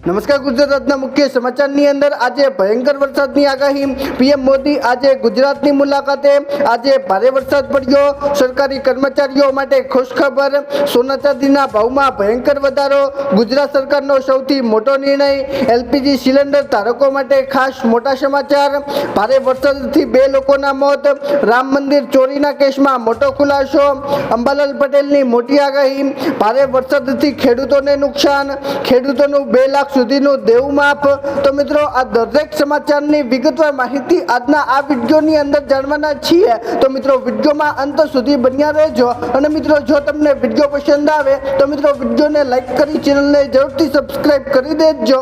નમસ્કાર, ગુજરાતના મુખ્ય સમાચારની અંદર આજે ભયંકર વરસાદની આગાહી। પીએમ મોદી આજે ગુજરાતની મુલાકાતે। આજે ભારે વરસાદ પડ્યો। સરકારી કર્મચારીઓ માટે ખુશખબર। સોના ચાંદીના ભાવમાં ભયંકર વધારો। ગુજરાત સરકારનો સૌથી મોટો નિર્ણય। એલપીજી સિલિન્ડર ધારકો માટે ખાસ મોટા સમાચાર। ભારે વરસાદથી 2 લોકોના મોત। રામ મંદિર ચોરીના કેસમાં મોટો ખુલાસો। અંબાલાલ પટેલની મોટી આગાહી। ભારે વરસાદથી ખેડૂતોને નુકસાન। ખેડૂતોનું 2 લાખ સુધીનું દેવું માફ। તો મિત્રો, આ દરેક સમાચારની વિગતવાર માહિતી આજના આ વિડીયોની અંદર જાણવાના છીએ। તો મિત્રો, વિડીયોમાં અંત સુધી બન્યા રહેજો। અને મિત્રો, જો તમને વિડીયો પસંદ આવે તો મિત્રો વિડીયોને લાઈક કરી ચેનલને જરૂરથી સબસ્ક્રાઇબ કરી દેજો।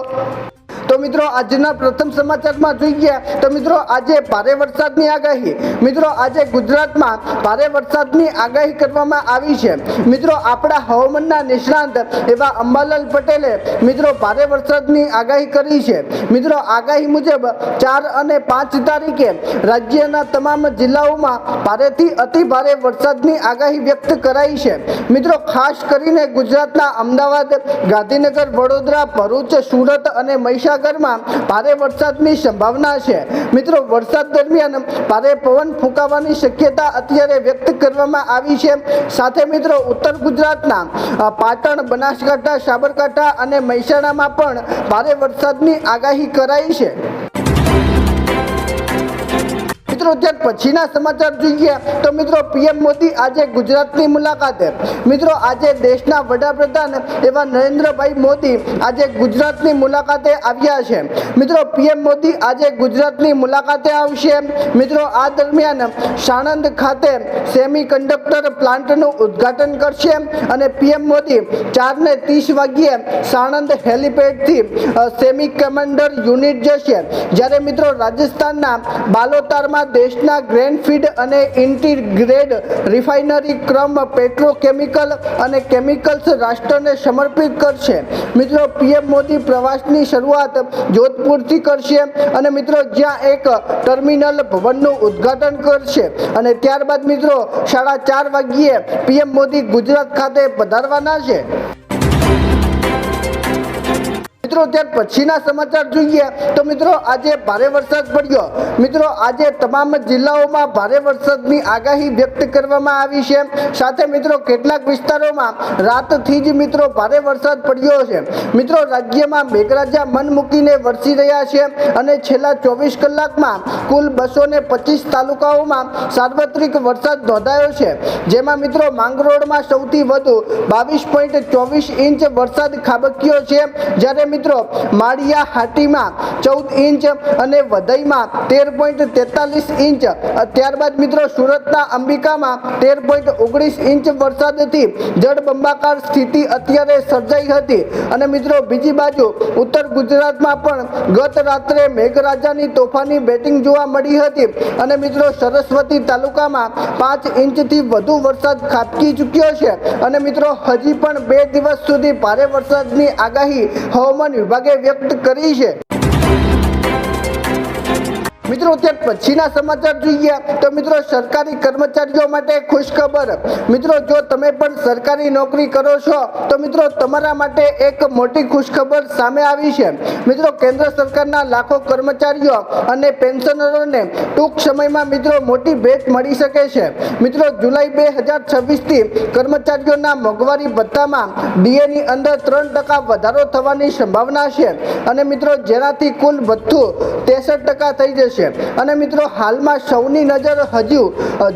તો મિત્રો, આજના પ્રથમ સમાચારમાં જોઈએ તો મિત્રો, આજે ભારે વરસાદની આગાહી। મિત્રો, આજે ગુજરાતમાં ભારે વરસાદની આગાહી કરવામાં આવી છે। મિત્રો, આપણા હવામાનના નિષ્ણાંત એવા અંબાલાલ પટેલે મિત્રો ભારે વરસાદની આગાહી કરી છે। મિત્રો, આગાહી મુજબ 4 અને 5 તારીખે રાજ્યના તમામ જિલ્લાઓમાં ભારેથી અતિ ભારે વરસાદની આગાહી વ્યક્ત કરાઈ છે। મિત્રો, ખાસ કરીને ગુજરાતના અમદાવાદ, ગાંધીનગર, વડોદરા, ભરૂચ, સુરત અને મહીસાગરમાં ભારે વરસાદની સંભાવના છે। મિત્રો, વરસાદ દરમિયાન ભારે પવન ફૂંકાવાની શક્યતા અત્યારે વ્યક્ત કરવામાં આવી છે। સાથે મિત્રો, ઉત્તર ગુજરાતના પાટણ, બનાસકાંઠા, સાબરકાંઠા અને મહેસાણામાં પણ ભારે વરસાદની આગાહી કરાઈ છે। મિત્રો, ત્યાર પછીના સમાચાર જોઈએ તો મિત્રો, પીએમ મોદી આજે ગુજરાતની મુલાકાતે। મિત્રો, આજે દેશના વડાપ્રધાન એવા નરેન્દ્રભાઈ મોદી આજે ગુજરાતની મુલાકાતે આવ્યા છે। મિત્રો, પીએમ મોદી આજે ગુજરાતની મુલાકાતે આવશે। મિત્રો, આ દરમિયાન સાણંદ ખાતે સેમી કન્ડક્ટર પ્લાન્ટનું ઉદ્ઘાટન કરશે અને પીએમ મોદી 4:30 વાગ્યે સાણંદ હેલીપેડથી સેમી કમાન્ડર યુનિટ જશે। જ્યારે મિત્રો, રાજસ્થાનના બાલોતારમાં દેશના ગ્રેનફીડ અને ઇન્ટીગ્રેડ રિફાઇનરી ક્રમ પેટ્રોકેમિકલ અને કેમિકલ્સ રાષ્ટ્રને સમર્પિત કરશે। મિત્રો, પીએમ મોદી પ્રવાસની શરૂઆત જોધપુરથી કરશે અને મિત્રો જ્યાં એક ટર્મિનલ ભવનનું ઉદ્ઘાટન કરશે અને ત્યારબાદ મિત્રો 4:30 વાગ્યે પીએમ મોદી ગુજરાત ખાતે પધારવાના છે। મિત્રો, ત્યાર પછીના સમાચાર જોઈએ તો મિત્રો, આજે ભારે વરસાદ પડ્યો। મિત્રો, આજે તમામ જિલ્લાઓમાં ભારે વરસાદની આગાહી વ્યક્ત કરવામાં આવી છે। સાથે મિત્રો, કેટલાક વિસ્તારોમાં રાતથી જ મિત્રો ભારે વરસાદ પડ્યો છે। મિત્રો, રાજ્યમાં મેઘરાજા મન મૂકીને વરસી રહ્યા છે અને છેલ્લા 24 કલાકમાં કુલ 225 તાલુકાઓમાં સાર્વત્રિક વરસાદ નોંધાયો છે। જેમાં મિત્રો માંગરોળમાં સૌથી વધુ 22.24 ઇંચ વરસાદ ખાબક્યો છે। જ્યારે મિત્રો માળિયા હાટીમાં 14 ઇંચ અને વધઈમાં 13.43 ઇંચ। ત્યારબાદ મિત્રો સુરતના અંબિકામાં 13.19 ઇંચ વરસાદથી જળબંબાકાર સ્થિતિ અત્યારે સર્જાઈ હતી। અને મિત્રો બીજી બાજુ ઉત્તર ગુજરાતમાં પણ ગત રાત્રે મેઘરાજાની તોફાની બેટિંગ જોવા મળી હતી અને મિત્રો સરસ્વતી તાલુકામાં 5 ઇંચથી વધુ વરસાદ ખાબકી ચૂક્યો છે અને મિત્રો હજી પણ 2 દિવસ સુધી ભારે વરસાદની આગાહી હવામાન વિભાગે વ્યક્ત કરી છે। મિત્રો, ત્યાર પછીના સમાચાર જોઈએ તો મિત્રો, સરકારી કર્મચારીઓ માટે ખુશખબર। મિત્રો, જો તમે પણ સરકારી નોકરી કરો છો તો મિત્રો તમારા માટે એક મોટી ખુશખબર સામે આવી છે। મિત્રો, કેન્દ્ર સરકારના લાખો કર્મચારીઓ અને પેન્શનરોને ટૂંક સમયમાં મિત્રો મોટી ભેટ મળી શકે છે। મિત્રો, જુલાઈ 2026થી કર્મચારીઓના મોંઘવારી ભથ્થામાં ડીએની અંદર 3% વધારો થવાની સંભાવના છે અને મિત્રો જેનાથી કુલ ભથ્થું 63% થઈ જશે। અને મિત્રો હાલમાં સૌની નજર હજુ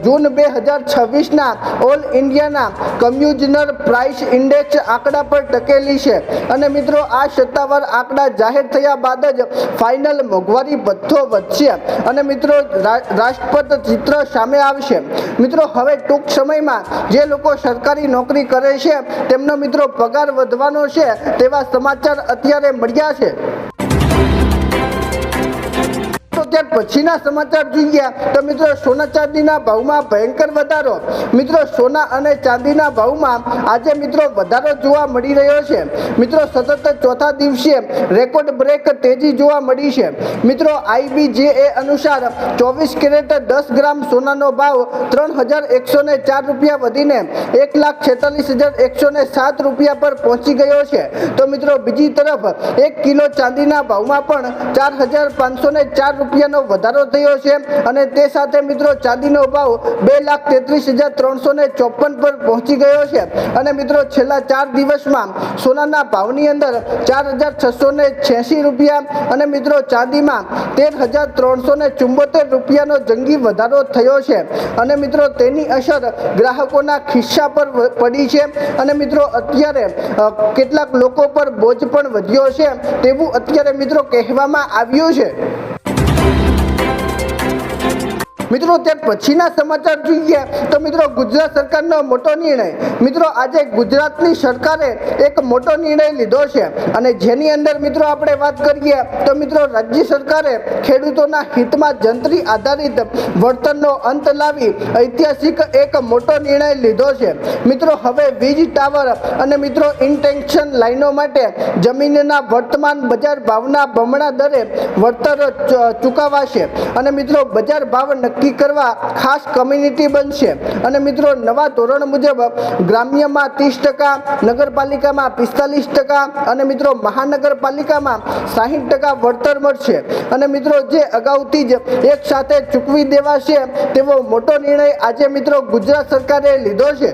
જૂન 2026ના ઓલ ઇન્ડિયાના કન્ઝ્યુમર પ્રાઇસ ઇન્ડેક્સ આંકડા પર ટકેલી છે અને મિત્રો આ સત્તાવાર આંકડા જાહેર થયા બાદ જ ફાઇનલ મોંઘવારી ભથ્થો વધશે અને મિત્રો રાષ્ટ્રપદ ચિત્ર સામે આવશે। મિત્રો, હવે ટૂંક સમયમાં જે લોકો સરકારી નોકરી કરે છે તેમનો મિત્રો પગાર વધવાનો છે તેવા સમાચાર અત્યારે મળ્યા છે। ત્યાર પછીના સમાચાર જોઈએ તો મિત્રો સોના ચાંદીના ભાવમાં ભયંકર વધારો। મિત્રો સોના અને ચાંદીના ભાવમાં આજે મિત્રો વધારો જોવા મળી રહ્યો છે। મિત્રો સતત ચોથા દિવસે રેકોર્ડ બ્રેક તેજી જોવા મળી છે। મિત્રો IBJA અનુસાર 24 કેરેટ 10 ગ્રામ સોનાનો ભાવ 3104 રૂપિયા વધીને 1,46,107 રૂપિયા પર પહોંચી ગયો છે। તો મિત્રો બીજી તરફ 1 કિલો ચાંદીના ભાવમાં પણ 4,504 રૂપિયાનો વધારો થયો છે અને તે સાથે મિત્રો ચાંદીનો ભાવ 2,33,354 પર પહોંચી ગયો છે અને મિત્રો છેલ્લા 4 દિવસમાં સોનાના ભાવની અંદર 4,686 રૂપિયા અને મિત્રો ચાંદીમાં 13,374 રૂપિયાનો જંગી વધારો થયો છે અને મિત્રો તેની અસર ગ્રાહકોના ખિસ્સા પર પડી છે અને મિત્રો અત્યારે કેટલાક લોકો પર બોજ પણ વધ્યો છે તેવું અત્યારે મિત્રો કહેવામાં આવ્યું છે। મિત્રો ત્યાર પછીના સમાચાર જોઈએ તો મિત્રો ગુજરાત સરકારનો મોટો નિર્ણય। મિત્રો આજે ગુજરાતની સરકારે એક મોટો નિર્ણય લીધો છે અને જેની અંદર મિત્રો આપણે વાત કરીએ તો મિત્રો રાજ્ય સરકારે ખેડૂતોના હિતમાં જંત્રી આધારિત વળતરનો અંત લાવી ઐતિહાસિક એક મોટો નિર્ણય લીધો છે। મિત્રો હવે વીજ ટાવર અને મિત્રો ઇન્ટેન્શન લાઈનો માટે જમીનના વર્તમાન બજાર ભાવના બમણા દરે વળતર ચૂકવાશે અને મિત્રો બજાર ભાવ નક્કી કરવા ખાસ કમ્યુનિટી બનશે અને મિત્રો નવા ધોરણ મુજબ ગ્રામ્યમાં 30%, નગરપાલિકામાં 45% અને મિત્રો મહાનગરપાલિકામાં 60% વળતર મળશે અને મિત્રો જે અગાઉથી જ એક સાથે ચૂકવી દેવાશે તેવો મોટો નિર્ણય આજે મિત્રો ગુજરાત સરકારે લીધો છે।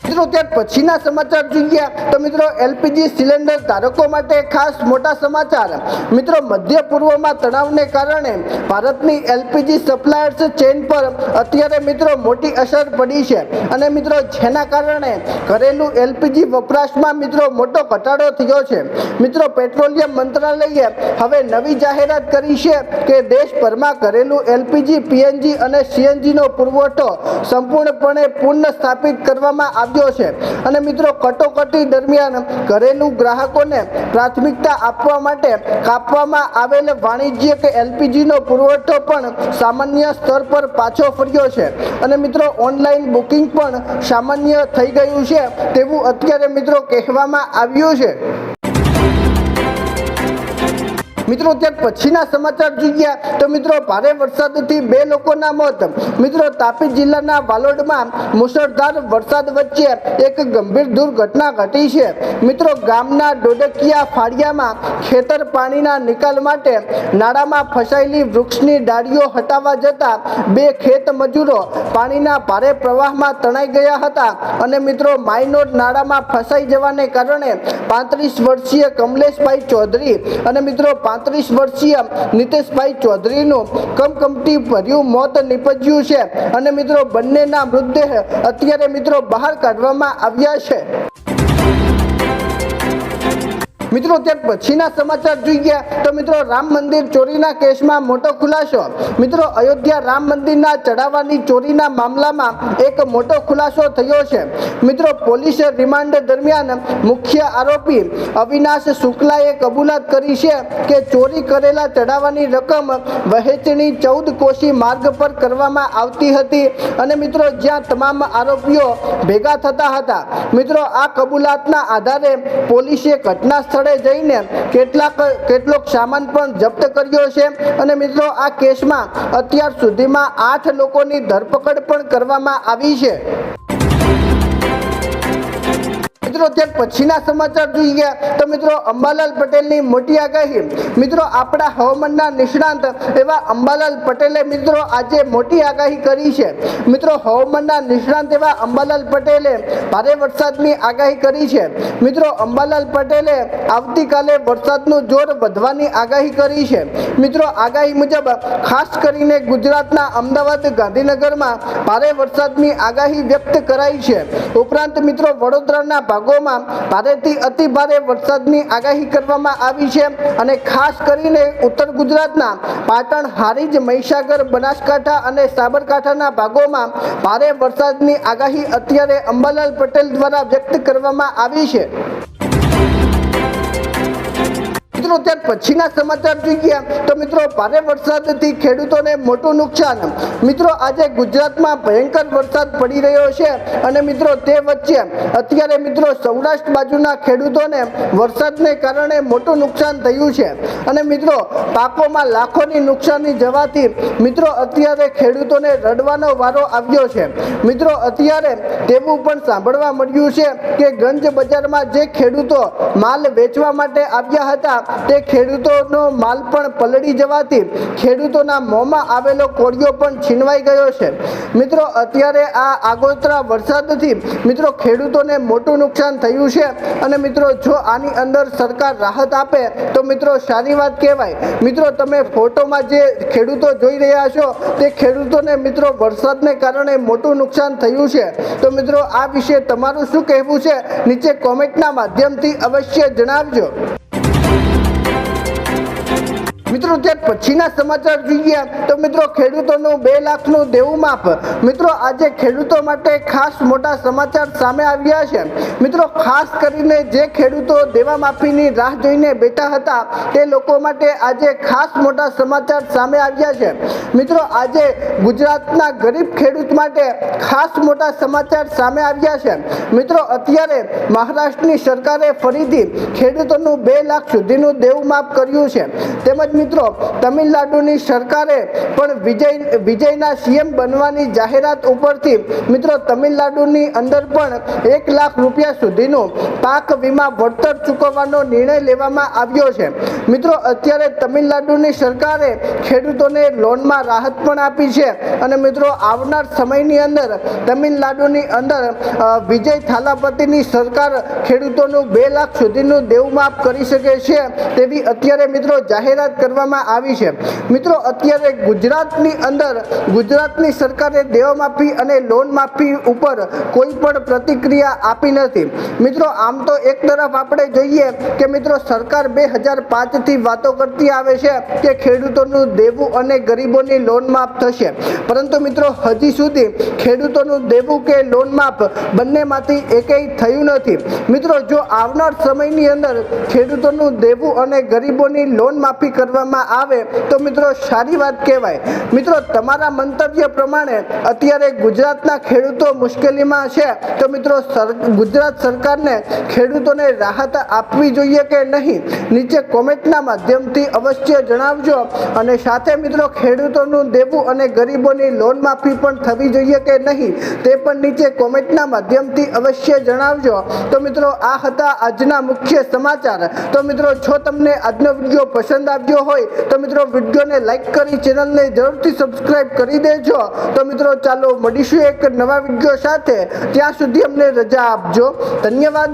મિત્રો ત્યાર પછીના સમાચાર જોઈએ તો મિત્રો LPG સિલિન્ડર ધારકો માટે ખાસ મોટા સમાચાર। મિત્રો મધ્ય પૂર્વમાં તણાવને કારણે ભારતની LPG સપ્લાયર્સ ચેઇન પર અત્યારે મિત્રો મોટી અસર પડી છે અને મિત્રો જેના કારણે ઘરેલું LPG વપરાશમાં મિત્રો મોટો ઘટાડો થયો છે। મિત્રો પેટ્રોલિયમ મંત્રાલયે હવે નવી જાહેરાત કરી છે કે દેશભરમાં ઘરેલું LPG, PNG અને CNG નો પુરવઠો સંપૂર્ણપણે પુનઃસ્થાપિત કરવામાં આવ્યો છે અને મિત્રો કટોકટી દરમિયાન ઘરેલું ગ્રાહકોને પ્રાથમિકતા આપવા માટે કાપવામાં આવેલ વાણિજ્યિક LPG નો પુરવઠો પણ સામાન્ય સ્તર પર પાછો ફર્યો છે અને મિત્રો ઓનલાઈન બુકિંગ પણ સામાન્ય થઈ ગયું છે તેવું અત્યારે મિત્રો કહેવામાં આવ્યું છે। મિત્રો ત્યાર પછીના સમાચાર જોઈએ તો મિત્રો ભારે વરસાદથી 2 લોકોના મોત। મિત્રો તાપી જિલ્લાના વાલોડમાં મુશળધાર વરસાદ વચ્ચે એક ગંભીર દુર્ઘટના ઘટી છે। મિત્રો ગામના ડોડકિયા ફાળિયામાં ખેતર પાણીના નિકાલ માટે નાળામાં ફસાયેલી વૃક્ષની ડાળીઓ હટાવવા જતા 2 ખેત મજૂરો પાણીના ભારે પ્રવાહમાં તણાઈ ગયા હતા અને મિત્રો માઇનોર નાળામાં ફસાઈ જવાને કારણે 35 વર્ષીય કમલેશભાઈ ચૌધરી અને મિત્રો 35 વર્ષીય નીતેશભાઈ ચૌધરીનું કમકમટી ભર્યું મોત નીપજ્યું છે અને મિત્રો બંનેના મૃતદેહ અત્યારે મિત્રો બહાર કાઢવામાં આવ્યા છે। મિત્રો ત્યાર પછીના સમાચાર જોઈએ તો મિત્રો રામ મંદિર ચોરીના કેસમાં મોટો ખુલાસો। મિત્રો અયોધ્યા રામ મંદિરના ચઢાવવાની ચોરીના મામલામાં એક મોટો ખુલાસો થયો છે। મિત્રો પોલીસ રિમાન્ડ દરમિયાન મુખ્ય આરોપી અવિનાશ શુક્લાએ કબૂલાત કરી છે કે ચોરી કરેલા ચઢાવવાની રકમ વહેંચણી 14 કોશી માર્ગ પર કરવામાં આવતી હતી અને મિત્રો જ્યાં તમામ આરોપીઓ ભેગા થતા હતા। મિત્રો આ કબૂલાતના આધારે પોલીસે ઘટના સ્થળે જઈને કેટલોક સામાન પણ જપ્ત કર્યો છે અને મિત્રો આ કેસમાં અત્યાર સુધીમાં 8 લોકોની ધરપકડ પણ કરવામાં આવી છે। મિત્રો ત્યાર પછીના સમાચાર જોઈએ તો મિત્રો અંબાલાલ પટેલની મોટી આગાહી। મિત્રો આપણા હવામાનના નિષ્ણાંત એવા અંબાલાલ પટેલે મિત્રો આજે મોટી આગાહી કરી છે। મિત્રો હવામાનના નિષ્ણાંત એવા અંબાલાલ પટેલે ભારે વરસાદની આગાહી કરી છે। મિત્રો અંબાલાલ પટેલે આવતીકાલે વરસાદનું જોર વધવાની આગાહી કરી છે। મિત્રો આગાહી મુજબ ખાસ કરીને ગુજરાતના અમદાવાદ, ગાંધીનગરમાં ભારે વરસાદની આગાહી વ્યક્ત કરાઈ છે। ઉપરાંત મિત્રો વડોદરાના ભાગોમાં ભારેથી અતિ ભારે વરસાદની આગાહી કરવામાં આવી છે અને ખાસ કરીને ઉત્તર ગુજરાતના પાટણ, હારીજ, મહીસાગર, બનાસકાંઠા અને સાબરકાંઠાના ભાગોમાં ભારે વરસાદની આગાહી અત્યારે અંબાલાલ પટેલ દ્વારા વ્યક્ત કરવામાં આવી છે। મિત્રો ત્યાર પછીના સમાચાર જોઈએ તો મિત્રો ભારે વરસાદથી ખેડૂતોને મોટું નુકસાન. મિત્રો આજે ગુજરાતમાં ભયંકર વરસાદ પડી રહ્યો છે અને મિત્રો તે વચ્ચે અત્યારે મિત્રો સૌરાષ્ટ્ર બાજુના ખેડૂતોને વરસાદને કારણે મોટું નુકસાન થયું છે અને મિત્રો પાકોમાં લાખોની નુકસાની જવાથી મિત્રો અત્યારે ખેડૂતોને રડવાનો વારો આવ્યો છે. મિત્રો અત્યારે તેવું પણ સાંભળવા મળ્યું છે કે ગંજ બજારમાં જે ખેડૂતો માલ વેચવા માટે આવ્યા હતા તે ખેડૂતોનો માલ પણ પલળી જવાથી ખેડૂતોના મોંમાં આવેલો કોળિયો પણ છીનવાઈ ગયો છે. મિત્રો અત્યારે આ આગોતરા વરસાદથી મિત્રો ખેડૂતોને મોટું નુકસાન થયું છે અને મિત્રો જો આની અંદર સરકાર રાહત આપે તો મિત્રો સારી વાત કહેવાય. મિત્રો તમે ફોટોમાં જે ખેડૂતો જોઈ રહ્યા છો તે ખેડૂતોને મિત્રો વરસાદને કારણે મોટું નુકસાન થયું છે. તો મિત્રો આ વિશે તમારું શું કહેવું છે નીચે કોમેન્ટના માધ્યમથી અવશ્ય જણાવજો. મિત્રો ત્યાર પછીના સમાચાર જોઈએ તો મિત્રો ખેડૂતોનું 2 લાખનું દેવું માફ. મિત્રો આજે ખેડૂતો માટે ખાસ મોટા સમાચાર સામે આવ્યા છે. મિત્રો ખાસ કરીને જે ખેડૂતો દેવા માફીની રાહ જોઈને બેઠા હતા તે લોકો માટે આજે ખાસ મોટા સમાચાર સામે આવ્યા છે. મિત્રો આજે ગુજરાતના ગરીબ ખેડૂત માટે ખાસ મોટા સમાચાર સામે આવ્યા છે. મિત્રો અત્યારે મહારાષ્ટ્રની સરકારે ફરીથી ખેડૂતોનું 2 લાખ સુધીનું દેવું માફ કર્યું છે. તેમજ મિત્રો તમિલનાડુની સરકારે પણ વિજયના સીએમ બનવાની જાહેરાત ઉપરથી મિત્રો તમિલનાડુની અંદર પણ 1 લાખ રૂપિયા સુધીનું પાક વીમા વળતર ચૂકવવાનો નિર્ણય લેવામાં આવ્યો છે. મિત્રો અત્યારે તમિલનાડુની સરકારે ખેડૂતોને લોનમાં રાહત પણ આપી છે અને મિત્રો આવનાર સમયની અંદર તમિલનાડુની અંદર વિજય થાલાપતિની સરકાર ખેડૂતોનું 2 લાખ સુધીનું દેવું માફ કરી શકે છે તેવી અત્યારે મિત્રો જાહેરાત કરવામાં આવી છે. મિત્રો અત્યારે ગુજરાતની અંદર ગુજરાતની સરકારે દેવા માફી અને લોન માફી ઉપર કોઈ પણ પ્રતિક્રિયા આપી નથી. મિત્રો આમ તો એક તરફ આપણે જોઈએ કે મિત્રો સરકાર 2005 થી વાતો કરતી આવે છે કે ખેડૂતોનું દેવું અને ગરીબોની લોન માફ થશે, પરંતુ મિત્રો હજી સુધી ખેડૂતોનું દેવું કે લોન માફ બંનેમાંથી એકેય થયું નથી. મિત્રો જો આવનાર સમયની અંદર ખેડૂતોનું દેવું અને ગરીબોની લોન માફી કરવામાં આવે તો મિત્રો સારી વાત કહેવાય. મિત્રો તમારા મંતવ્ય પ્રમાણે અત્યારે ગુજરાતના ખેડૂતો મુશ્કેલીમાં છે તો મિત્રો ગુજરાત સરકારને ખેડૂતોને રાહત આપવી જોઈએ કે નહીં નીચે કોમેન્ટના માધ્યમથી અવશ્ય જણાવજો. અને સાથે મિત્રો ખેડૂતોનું દેવું અને ગરીબોની લોન માફી પણ થવી જોઈએ કે નહીં તે પણ નીચે કોમેન્ટના માધ્યમથી અવશ્ય જણાવજો. તો મિત્રો આ હતા આજના મુખ્ય સમાચાર. તો મિત્રો જો તમને આજનો વિડીયો પસંદ આવ્યો હોય તો મિત્રો વિડીયોને લાઈક કરી ચેનલને જરૂરથી સબસ્ક્રાઇબ કરી દેજો. તો મિત્રો ચાલો મળીશું એક નવા વિડીયો સાથે. ત્યાં સુધી અમને રજા આપજો. ધન્યવાદ.